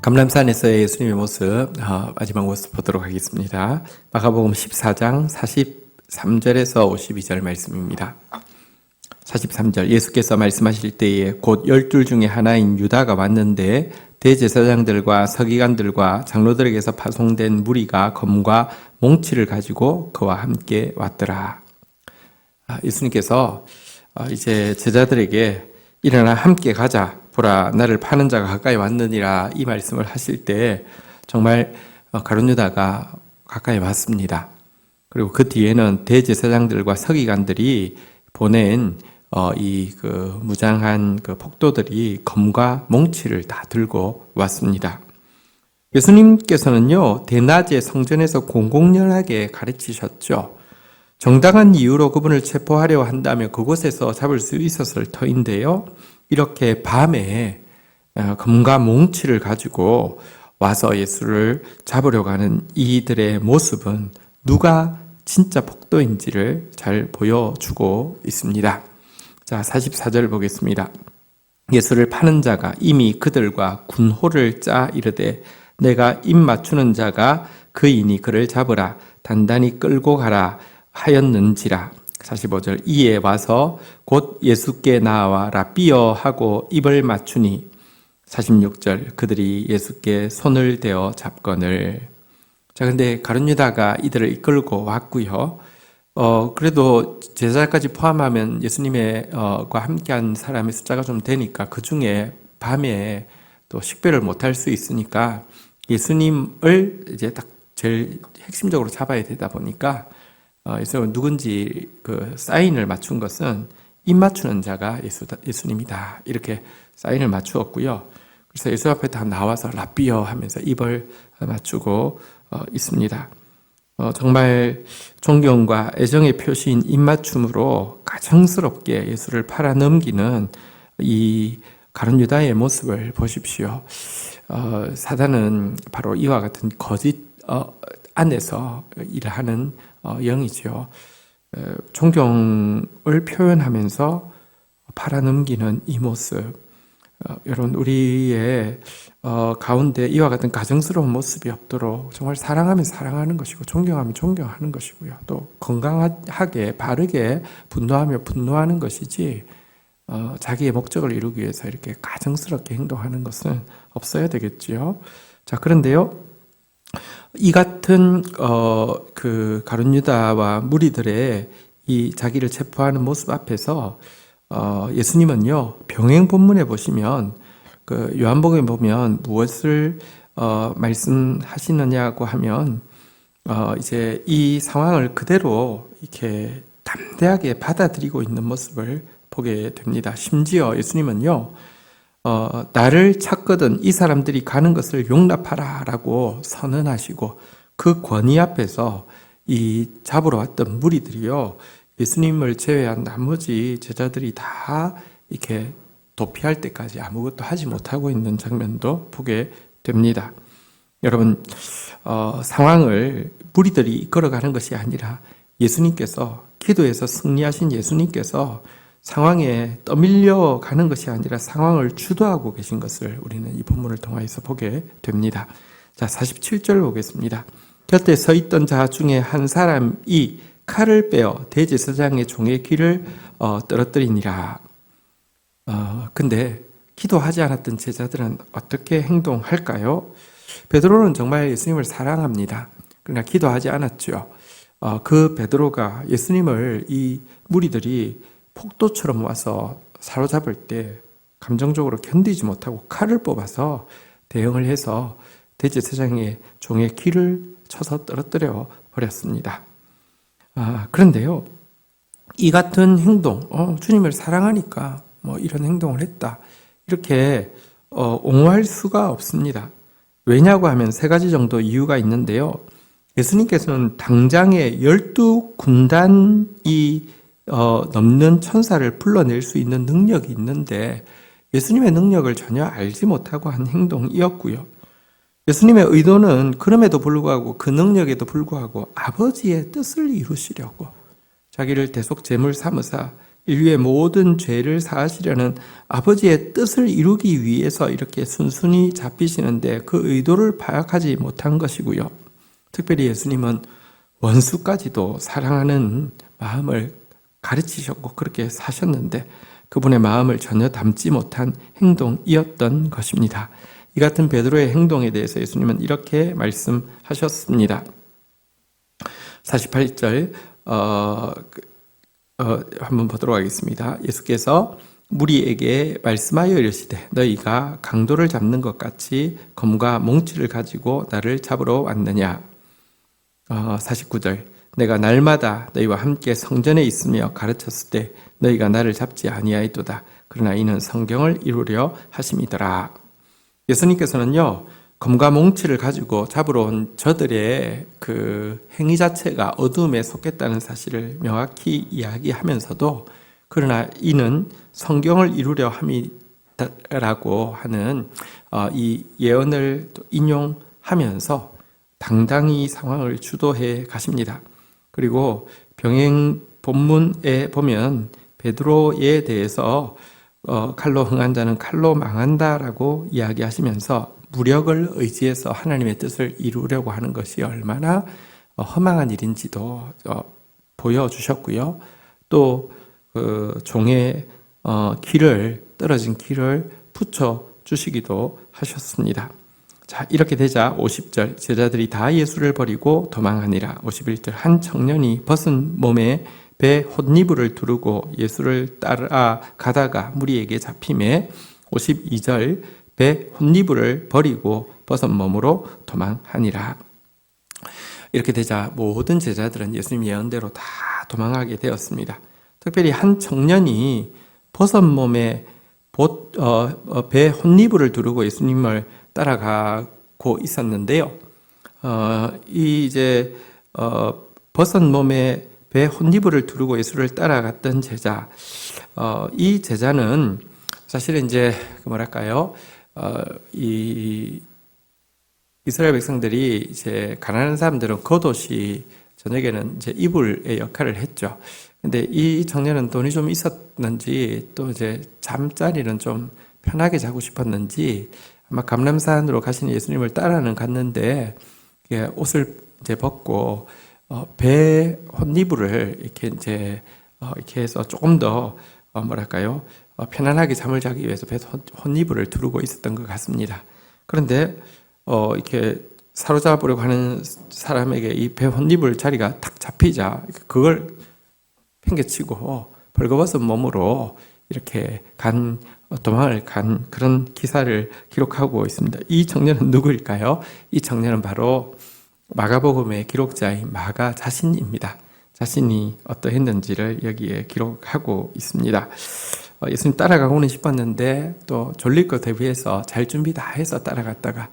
감람산에서의 예수님의 모습, 마지막 모습 보도록 하겠습니다. 마가복음 14장 43절에서 52절 말씀입니다. 43절, 예수께서 말씀하실 때에 곧 12 중에 하나인 유다가 왔는데 대제사장들과 서기관들과 장로들에게서 파송된 무리가 검과 몽치를 가지고 그와 함께 왔더라. 예수님께서 이제 제자들에게 일어나 함께 가자. 보라, 나를 파는 자가 가까이 왔느니라, 이 말씀을 하실 때 정말 가룟 유다가 가까이 왔습니다. 그리고 그 뒤에는 대제사장들과 서기관들이 보낸 무장한 폭도들이 검과 몽치를 다 들고 왔습니다. 예수님께서는요, 대낮에 성전에서 공공연하게 가르치셨죠. 정당한 이유로 그분을 체포하려 한다면 그곳에서 잡을 수 있었을 터인데요. 이렇게 밤에 검과 몽치를 가지고 와서 예수를 잡으려고 하는 이들의 모습은 누가 진짜 폭도인지를 잘 보여주고 있습니다. 자, 44절 보겠습니다. 예수를 파는 자가 이미 그들과 군호를 짜 이르되 내가 입 맞추는 자가 그이니 그를 잡으라 단단히 끌고 가라 하였는지라. 45절, 이에 와서 곧 예수께 나와 라삐어 하고 입을 맞추니. 46절, 그들이 예수께 손을 대어 잡거늘. 자, 근데 가룟 유다가 이들을 이끌고 왔고요. 그래도 제자까지 포함하면 예수님의 과 함께한 사람의 숫자가 좀 되니까 그 중에 밤에 또 식별을 못할 수 있으니까 예수님을 이제 딱 제일 핵심적으로 잡아야 되다 보니까 예수님은 누군지 사인을 맞춘 것은 입 맞추는 자가 예수님이다. 이렇게 사인을 맞추었고요. 그래서 예수 앞에 다 나와서 라삐어 하면서 입을 맞추고 있습니다. 정말 존경과 애정의 표시인 입맞춤으로 가정스럽게 예수를 팔아 넘기는 이 가룟 유다의 모습을 보십시오. 사단은 바로 이와 같은 거짓 안에서 일하는 영이죠. 존경을 표현하면서 팔아넘기는 이 모습, 여러분 우리의 가운데 이와 같은 가정스러운 모습이 없도록 정말 사랑하면 사랑하는 것이고 존경하면 존경하는 것이고요. 또 건강하게 바르게 분노하며 분노하는 것이지 자기의 목적을 이루기 위해서 이렇게 가정스럽게 행동하는 것은 없어야 되겠지요. 자, 그런데요, 이 같은 가룟 유다와 무리들의 이 자기를 체포하는 모습 앞에서 예수님은요, 병행 본문에 보시면 요한복음에 보면 무엇을 말씀하시느냐고 하면 이제 이 상황을 그대로 이렇게 담대하게 받아들이고 있는 모습을 보게 됩니다. 심지어 예수님은요, 나를 찾거든 이 사람들이 가는 것을 용납하라 라고 선언하시고 그 권위 앞에서 이 잡으러 왔던 무리들이요, 예수님을 제외한 나머지 제자들이 다 이렇게 도피할 때까지 아무것도 하지 못하고 있는 장면도 보게 됩니다. 여러분, 상황을 무리들이 이끌어가는 것이 아니라 예수님께서, 기도에서 승리하신 예수님께서 상황에 떠밀려 가는 것이 아니라 상황을 주도하고 계신 것을 우리는 이 본문을 통해서 보게 됩니다. 자, 47절 보겠습니다. 곁에 서 있던 자 중에 한 사람이 칼을 빼어 대제사장의 종의 귀를 떨어뜨리니라. 근데 기도하지 않았던 제자들은 어떻게 행동할까요? 베드로는 정말 예수님을 사랑합니다. 그러나 기도하지 않았죠. 그 베드로가 예수님을 이 무리들이 폭도처럼 와서 사로잡을 때 감정적으로 견디지 못하고 칼을 뽑아서 대응을 해서 대제사장의 종의 귀를 쳐서 떨어뜨려 버렸습니다. 그런데요, 이 같은 행동, 주님을 사랑하니까 이런 행동을 했다, 이렇게 옹호할 수가 없습니다. 왜냐고 하면 세 가지 정도 이유가 있는데요. 예수님께서는 당장에 12군단이 넘는 천사를 불러낼 수 있는 능력이 있는데 예수님의 능력을 전혀 알지 못하고 한 행동이었고요. 예수님의 의도는 그럼에도 불구하고, 그 능력에도 불구하고 아버지의 뜻을 이루시려고 자기를 대속 제물 삼으사 인류의 모든 죄를 사하시려는 아버지의 뜻을 이루기 위해서 이렇게 순순히 잡히시는데 그 의도를 파악하지 못한 것이고요. 특별히 예수님은 원수까지도 사랑하는 마음을 가르치셨고 그렇게 사셨는데 그분의 마음을 전혀 담지 못한 행동이었던 것입니다. 이 같은 베드로의 행동에 대해서 예수님은 이렇게 말씀하셨습니다. 48절 한번 보도록 하겠습니다. 예수께서 무리에게 말씀하여 이르시되 너희가 강도를 잡는 것 같이 검과 몽치를 가지고 나를 잡으러 왔느냐. 49절 내가 날마다 너희와 함께 성전에 있으며 가르쳤을 때 너희가 나를 잡지 아니하였도다. 그러나 이는 성경을 이루려 하심이더라. 예수님께서는요, 검과 몽치를 가지고 잡으러 온 저들의 그 행위 자체가 어둠에 속했다는 사실을 명확히 이야기하면서도 그러나 이는 성경을 이루려 함이라고 하는 이 예언을 인용하면서 당당히 상황을 주도해 가십니다. 그리고 병행 본문에 보면 베드로에 대해서 칼로 흥한 자는 칼로 망한다라고 이야기하시면서 무력을 의지해서 하나님의 뜻을 이루려고 하는 것이 얼마나 허망한 일인지도 보여주셨고요. 또 종의 떨어진 길을 붙여주시기도 하셨습니다. 자, 이렇게 되자 50절 제자들이 다 예수를 버리고 도망하니라. 51절 한 청년이 벗은 몸에 배 헛니부를 두르고 예수를 따라 가다가 무리에게 잡히매 52절 배 헛니부를 버리고 벗은 몸으로 도망하니라. 이렇게 되자 모든 제자들은 예수님 예언대로 다 도망하게 되었습니다. 특별히 한 청년이 벗은 몸에 배 헛니부를 두르고 예수님을 따라가고 있었는데요. 벗은 몸에 배 헛니부를 두르고 예수를 따라갔던 제자, 이 제자는 사실은 이제 이스라엘 백성들이 이제 가난한 사람들은 겉옷이 저녁에는 이제 이불의 역할을 했죠. 근데 이 청년은 돈이 좀 있었는지 또 이제 잠자리는 좀 편하게 자고 싶었는지 아마 감람산으로 가시는 예수님을 따라는 갔는데 옷을 이제 벗고 배 헛니부를 이렇게 해서 조금 더 편안하게 잠을 자기 위해서 배 헛니부를 두르고 있었던 것 같습니다. 그런데 이렇게 사로잡으려고 하는 사람에게 이 배 헛니불 자리가 탁 잡히자 그걸 팽개치고 벌거벗은 몸으로 이렇게 도망을 간 그런 기사를 기록하고 있습니다. 이 청년은 누구일까요? 이 청년은 바로 마가복음의 기록자인 마가 자신입니다. 자신이 어떠했는지를 여기에 기록하고 있습니다. 예수님 따라가고는 싶었는데 또 졸릴 것 대비해서 잘 준비 다 해서 따라갔다가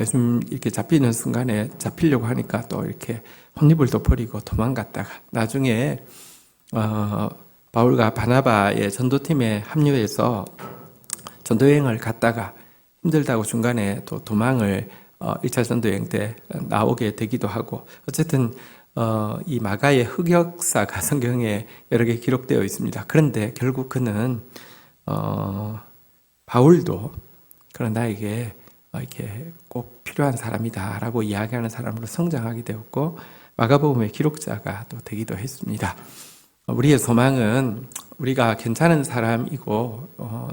예수님 이렇게 잡히는 순간에 잡히려고 하니까 또 이렇게 헛니불도 버리고 도망갔다가 나중에 바울과 바나바의 전도팀에 합류해서 전도여행을 갔다가 힘들다고 중간에 또 도망을 1차 전도여행 때 나오게 되기도 하고 어쨌든 이 마가의 흑역사가 성경에 여러 개 기록되어 있습니다. 그런데 결국 그는 바울도 그런 나에게 이렇게 꼭 필요한 사람이다라고 이야기하는 사람으로 성장하게 되었고 마가복음의 기록자가 또 되기도 했습니다. 우리의 소망은 우리가 괜찮은 사람이고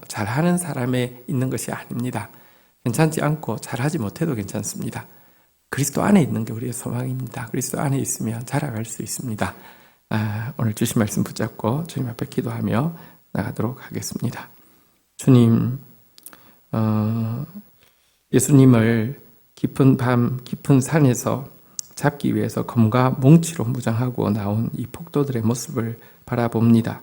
잘하는 사람에 있는 것이 아닙니다. 괜찮지 않고 잘하지 못해도 괜찮습니다. 그리스도 안에 있는 게 우리의 소망입니다. 그리스도 안에 있으면 자라갈 수 있습니다. 오늘 주신 말씀 붙잡고 주님 앞에 기도하며 나가도록 하겠습니다. 주님, 예수님을 깊은 밤, 깊은 산에서 잡기 위해서 검과 몽치로 무장하고 나온 이 폭도들의 모습을 바라봅니다.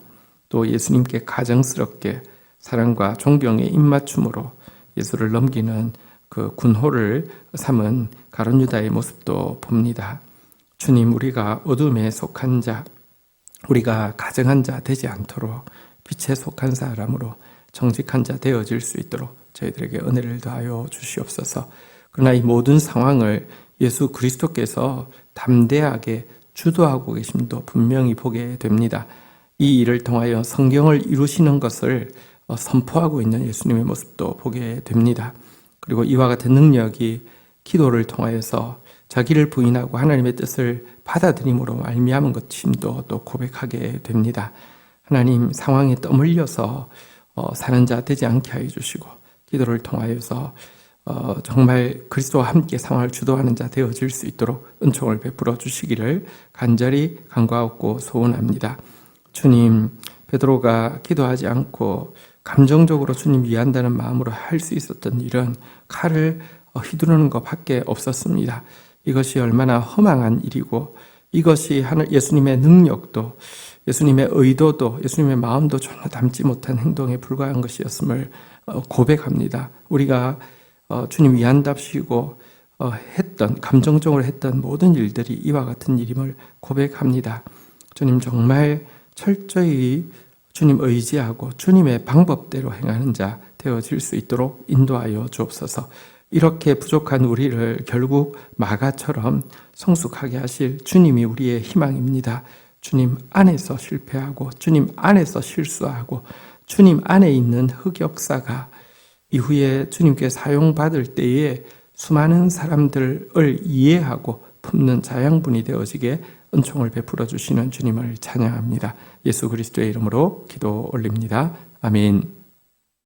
또 예수님께 가정스럽게 사랑과 존경의 입맞춤으로 예수를 넘기는 그 군호를 삼은 가룟 유다의 모습도 봅니다. 주님, 우리가 어둠에 속한 자, 우리가 가정한 자 되지 않도록 빛에 속한 사람으로 정직한 자 되어질 수 있도록 저희들에게 은혜를 더하여 주시옵소서. 그러나 이 모든 상황을 예수 그리스도께서 담대하게 주도하고 계심도 분명히 보게 됩니다. 이 일을 통하여 성경을 이루시는 것을 선포하고 있는 예수님의 모습도 보게 됩니다. 그리고 이와 같은 능력이 기도를 통하여서 자기를 부인하고 하나님의 뜻을 받아들임으로 말미암은 것임도 또 고백하게 됩니다. 하나님, 상황에 떠밀려서 사는 자 되지 않게 하여 주시고 기도를 통하여서 정말 그리스도와 함께 상황을 주도하는 자 되어질 수 있도록 은총을 베풀어 주시기를 간절히 간구하고 소원합니다. 주님, 베드로가 기도하지 않고 감정적으로 주님 위한다는 마음으로 할 수 있었던 일은 칼을 휘두르는 것밖에 없었습니다. 이것이 얼마나 허망한 일이고 이것이 예수님의 능력도 예수님의 의도도 예수님의 마음도 전혀 담지 못한 행동에 불과한 것이었음을 고백합니다. 우리가 주님 위한답시고 했던 감정적으로 했던 모든 일들이 이와 같은 일임을 고백합니다. 주님, 정말 철저히 주님 의지하고 주님의 방법대로 행하는 자 되어질 수 있도록 인도하여 주옵소서. 이렇게 부족한 우리를 결국 마가처럼 성숙하게 하실 주님이 우리의 희망입니다. 주님 안에서 실패하고 주님 안에서 실수하고 주님 안에 있는 흑역사가 이후에 주님께 사용받을 때에 수많은 사람들을 이해하고 품는 자양분이 되어지게 은총을 베풀어 주시는 주님을 찬양합니다. 예수 그리스도의 이름으로 기도 올립니다. 아멘.